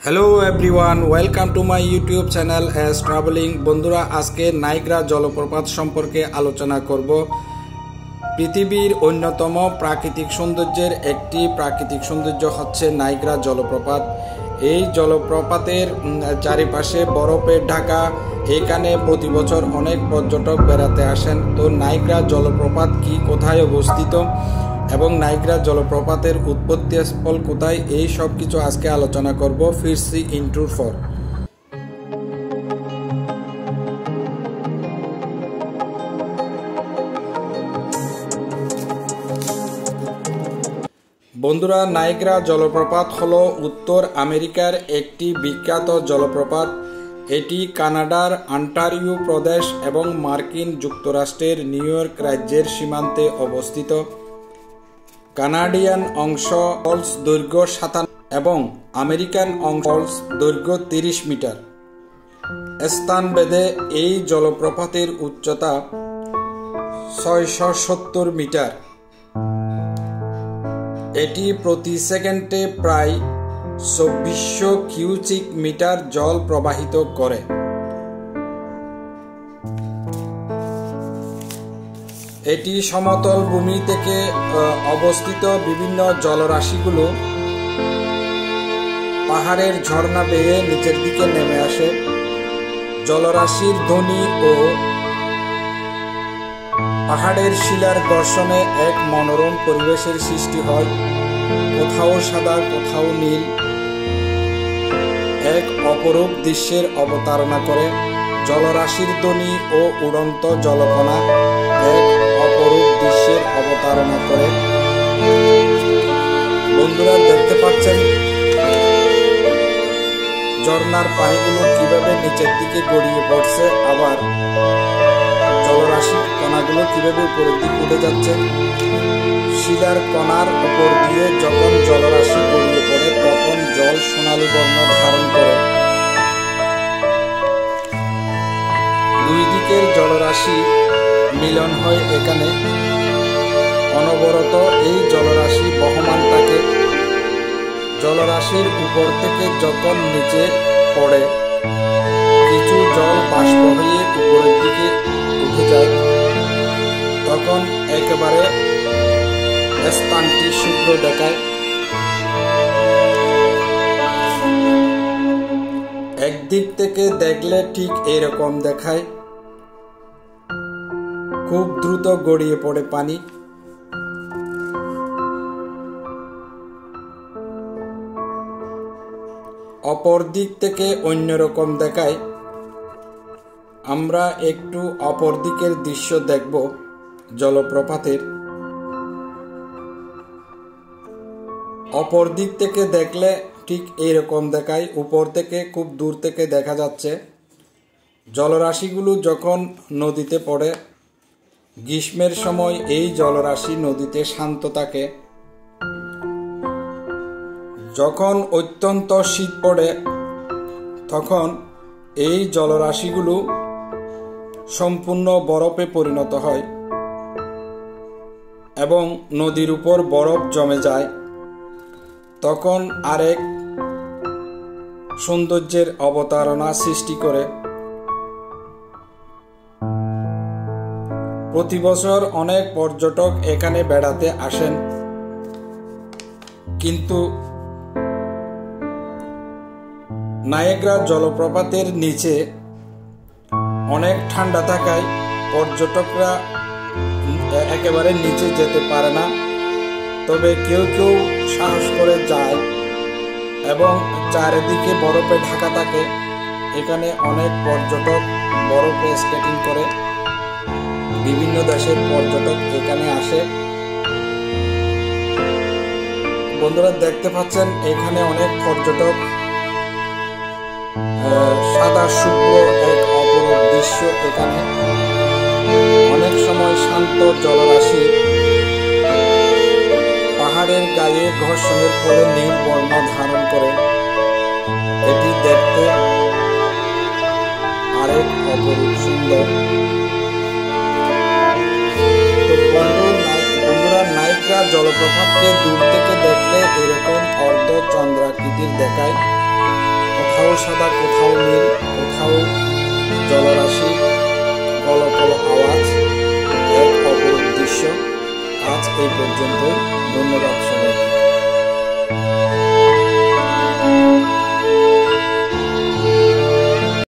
Hello everyone, welcome to my YouTube channel S travelling. বন্ধুরা, আজকে Niagara জলপ্রপাত সম্পর্কে আলোচনা করব। পৃথিবীর অন্যতম প্রাকৃতিক সৌন্দর্যের একটি প্রাকৃতিক সৌন্দর্য হচ্ছে নাইগ্রা জলপ্রপাত। এই জলপ্রপাতের চারিপাশে বরফের ঢাকা। এখানে প্রতি বছর অনেক পর্যটক বেড়াতে আসেন। তো নাইগ্রা জলপ্রপাত কি, কোথায় অবস্থিত এবং নাইগ্রা জলপ্রপাতের উৎপত্তি স্থল কোথায়, এই সব কিছু আজকে আলোচনা করব। ফিরছি ইন্ট্রোর পর। বন্ধুরা, নাইগ্রা জলপ্রপাত হলো উত্তর আমেরিকার একটি বিখ্যাত জলপ্রপাত। এটি কানাডার অন্টারিও প্রদেশ এবং মার্কিন যুক্তরাষ্ট্রের নিউ ইয়র্ক রাজ্যের সীমান্তে অবস্থিত। কানাডিয়ান অংশ ফলস দৈর্ঘ্য 57 এবং আমেরিকান অংশ ফলস দৈর্ঘ্য 30 মিটার। স্থানভেদে এই জলপ্রপাতের উচ্চতা 670 মিটার। এটি প্রতি সেকেন্ডে প্রায় 2400 কিউবিক মিটার জল প্রবাহিত করে। এটি সমতল ভূমি থেকে অবস্থিত। বিভিন্ন জলরাশিগুলো পাহাড়ের ঝর্ণা বেয়ে নিচের দিকে নেমে আসে। জলরাশির ধ্বনি ও পাহাড়ের শিলার ঘর্ষণে এক মনোরম পরিবেশের সৃষ্টি হয়। কোথাও সাদা, কোথাও নীল, এক অপরূপ দৃশ্যের অবতারণা করে। জলরাশির ধ্বনি ও উড়ন্ত জলকণা এক অপরূপ দৃশ্যের অবতারণা করে। বন্ধুরা, দেখতে পাচ্ছেন ঝর্ণার পানিগুলো কিভাবে নিচের দিকে গড়িয়ে পড়ছে, আবার জলরাশির কণাগুলো কিভাবে উপরের দিকে উঠে যাচ্ছে। শিলার কণার উপর দিয়ে যখন জলরাশি গড়িয়ে পড়ে তখন জল সোনালী বর্ণ ধারণ করে। দুই দিকের জলরাশি মিলন হয় এখানে। অনবরত এই জলরাশি বহমান থাকে। জলরাশির উপর থেকে যখন নিচে পড়ে কিছু জল বাষ্প হয়ে উপরের দিকে উঠে যায়, তখন একেবারে স্থানটি শুভ্র দেখায়। একদিক থেকে দেখলে ঠিক এরকম দেখায়। খুব দ্রুত গড়িয়ে পড়ে পানি। অপর দিক থেকে অন্যরকম দেখায়। আমরা একটু অপর দিকের দৃশ্য দেখব জলপ্রপাতের। অপর দিক থেকে দেখলে ঠিক এইরকম দেখায়। উপর থেকে খুব দূর থেকে দেখা যাচ্ছে জলরাশিগুলো যখন নদীতে পড়ে। গ্রীষ্মের সময় এই জলরাশি নদীতে শান্ত থাকে। যখন অত্যন্ত শীত পড়ে তখন এই জলরাশিগুলো সম্পূর্ণ বরফে পরিণত হয় এবং নদীর উপর বরফ জমে যায়। তখন আরেক সৌন্দর্যের অবতারণা সৃষ্টি করে। প্রতি বছর অনেক পর্যটক এখানে বেড়াতে আসেন, কিন্তু নায়াগ্রা জলপ্রপাতের নিচে অনেক ঠান্ডা থাকায় পর্যটকরা একেবারে নিচে যেতে পারে না। তবে কেউ কেউ সাহস করে যায় এবং চারিদিকে বরফে ঢাকা থাকে। এখানে অনেক পর্যটক বরফে স্কেটিং করে। বিভিন্ন দেশের পর্যটক এখানে আসে। বন্ধুরা, দেখতে পাচ্ছেন এখানে অনেক পর্যটক। সাদা শুভ্র এক অপরূপ দৃশ্য এখানে। অনেক সময় শান্ত জলরাশি পাহাড়ের গায়ে ঘর্ষণের ফলে নীল বর্ণ ধারণ করে। এটি দেখতে আরেক অপরূপ সুন্দর। তো বন্ধুরা, নাইগ্রা জলপ্রপাতকে দূর থেকে দেখলে এরকম অর্ধ চন্দ্রাকৃতির দেখায়। কোথাও সাদা, কোথাও নীল, কোথাও জলরাশি, কল কল আওয়াজ, এক অপরূপ দৃশ্য। আজ এই পর্যন্তই। ধন্যবাদ।